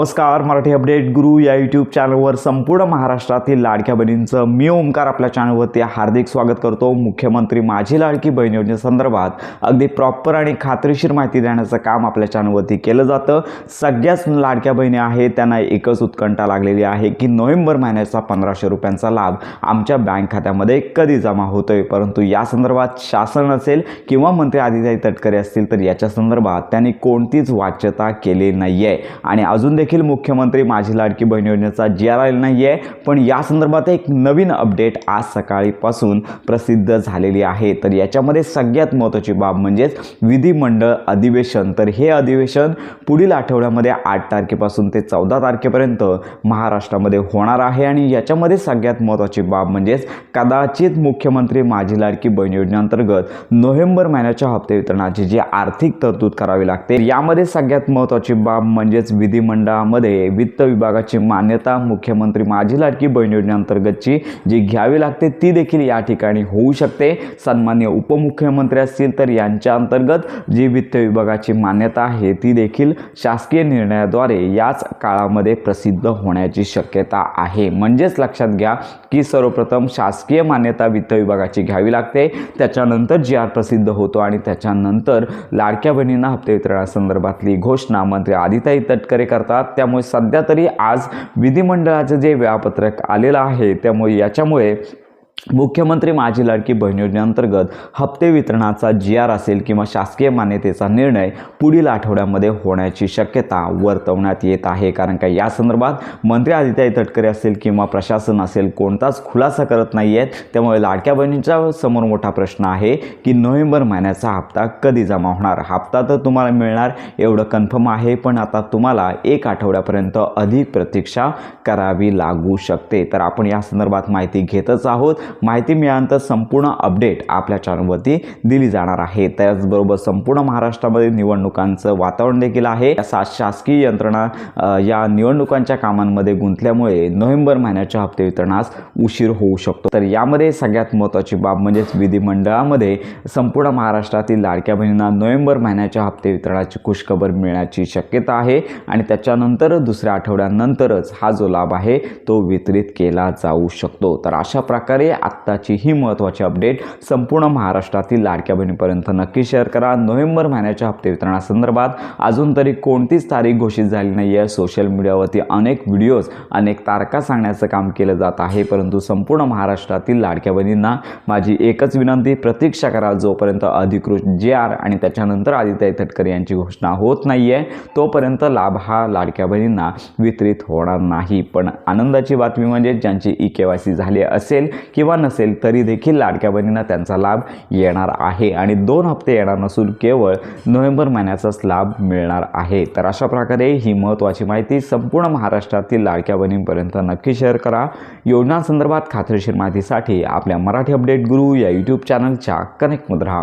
नमस्कार, मराठी अपडेट गुरु या यूट्यूब चॅनलवर संपूर्ण महाराष्ट्रातील लाडक्या बहिणींचं मी ओमकार आपल्या चॅनलवरती हार्दिक स्वागत करतो। मुख्यमंत्री माझी लाडकी बहीण योजनेसंदर्भात अगदी प्रॉपर आणि खात्रीशीर माहिती देण्याचं काम आपल्या चॅनलवरती केलं जातं। सगळ्याच लाडक्या बहिणी आहेत त्यांना एकच उत्कंठा लागलेली आहे की नोव्हेंबर महिन्याचा 1500 रुपयांचा लाभ आमच्या बँक खात्यामध्ये कधी जमा होतोय, परंतु या संदर्भात शासन असेल किंवा मंत्री आदित्य तटकरे असतील तर याच्या संदर्भात त्यांनी कोणतीच वाच्यता केली नाहीये आणि अजून देखील मुख्यमंत्री माझी लाडकी बहीण योजनेचा GR आलेला नाहीये। पण या संदर्भात एक नवीन अपडेट आज सकाळीपासून प्रसिद्ध झालेली आहे। तर याच्यामध्ये सगळ्यात महत्त्वाची बाब म्हणजे विधिमंडळ अधिवेशन। तर हे अधिवेशन पुढील आठवड्यामध्ये 8 तारखेपासून ते 14 तारखेपर्यंत महाराष्ट्रामध्ये होणार आहे आणि याच्यामध्ये सगळ्यात महत्त्वाची बाब म्हणजे कदाचित मुख्यमंत्री माझी लाडकी बहीण योजनेअंतर्गत नोव्हेंबर महिन्याच्या हप्ते वितरणाची जी आर्थिक तरतूद करावी लागते, यामध्ये सगळ्यात महत्त्वाची बाब म्हणजे विधिमंडळामध्ये वित्त विभागाची मान्यता मुख्यमंत्री माझी लाडकी बहीण योजनेअंतर्गतची जी घ्यावी लागते ती देखील या ठिकाणी होऊ शकते। सन्माननीय उपमुख्यमंत्री असतील तर यांच्या अंतर्गत जी वित्त विभागाची मान्यता आहे ती देखील शासकीय निर्णयाद्वारे याच काळामध्ये प्रसिद्ध होण्याची शक्यता आहे। म्हणजेच लक्षात घ्या की सर्वप्रथम शासकीय मान्यता वित्त विभागाची घ्यावी लागते, त्याच्यानंतर GR प्रसिद्ध होतो आणि त्याच्यानंतर लाडक्या बहिणींना हप्ते वितरणासंदर्भातली घोषणा मंत्री आदित्य तटकरे करतात। त्यामुळे सध्या तरी आज विधिमंडळाचं जे वेळापत्रक आलेलं आहे त्यामुळे याच्यामुळे मुख्यमंत्री माझी लाडकी बहीण योजनेअंतर्गत हप्ते वितरणाचा GR असेल किंवा शासकीय मान्यतेचा निर्णय पुढील आठवड्यामध्ये होण्याची शक्यता वर्तवण्यात येत आहे। कारण का या संदर्भात मंत्री आदित्य तटकरे असेल किंवा प्रशासन असेल कोणताच खुलासा करत नाही आहेत। त्यामुळे लाडक्या बहिणींच्या समोर मोठा प्रश्न आहे की नोव्हेंबर महिन्याचा हप्ता कधी जमा होणार। हप्ता तर तुम्हाला मिळणार एवढं कन्फर्म आहे, पण आता तुम्हाला 1 आठवड्यापर्यंत अधिक प्रतीक्षा करावी लागू शकते। तर आपण या संदर्भात माहिती घेतच आहोत। माहिती मिळाल्यानंतर संपूर्ण अपडेट आपल्या चॅनलवरती दिली जाणार आहे। त्याचबरोबर संपूर्ण महाराष्ट्रामध्ये निवडणुकांचं वातावरण देखील आहे। शासकीय यंत्रणा या निवडणुकांच्या कामांमध्ये गुंतल्यामुळे नोव्हेंबर महिन्याच्या हप्ते वितरणास उशीर होऊ शकतो। तर यामध्ये सगळ्यात महत्त्वाची बाब म्हणजे विधिमंडळामध्ये संपूर्ण महाराष्ट्रातील लाडक्या बहिणींना नोव्हेंबर महिन्याच्या हप्ते वितरणाची खुशखबर मिळण्याची शक्यता आहे आणि त्याच्यानंतर दुसऱ्या आठवड्यानंतरच हा जो लाभ आहे तो वितरित केला जाऊ शकतो। तर अशा प्रकारे आत्ताची ही महत्त्वाची अपडेट संपूर्ण महाराष्ट्रातील लाडक्या बहिणीपर्यंत नक्की शेअर करा। नोव्हेंबर महिन्याच्या हप्ते वितरणासंदर्भात अजून तरी कोणतीच तारीख घोषित झाली नाही आहे। सोशल मीडियावरती अनेक व्हिडिओज अनेक तारखा सांगण्याचं काम केलं जात आहे, परंतु संपूर्ण महाराष्ट्रातील लाडक्या बहिणींना माझी एकच विनंती, प्रतीक्षा करा जोपर्यंत अधिकृत GR आणि त्याच्यानंतर आदित्य तटकरे यांची घोषणा होत नाही आहे तोपर्यंत लाभ हा लाडक्या बहिणींना वितरित होणार नाही। पण आनंदाची बातमी म्हणजे ज्यांची EKYC झाली असेल किंवा नसेल तरी देखील लाडक्या बहिणींना त्यांचा लाभ येणार आहे आणि 2 हप्ते येणार नसून केवळ नोव्हेंबर महिन्याचाच लाभ मिळणार आहे। तर अशा प्रकारे ही महत्त्वाची माहिती संपूर्ण महाराष्ट्रातील लाडक्या बहिणींपर्यंत नक्की शेअर करा। योजनांसंदर्भात खात्रीशीर माहितीसाठी आपल्या मराठी अपडेट गुरु या यूट्यूब चॅनलच्या कनेक्टमध्ये राहा।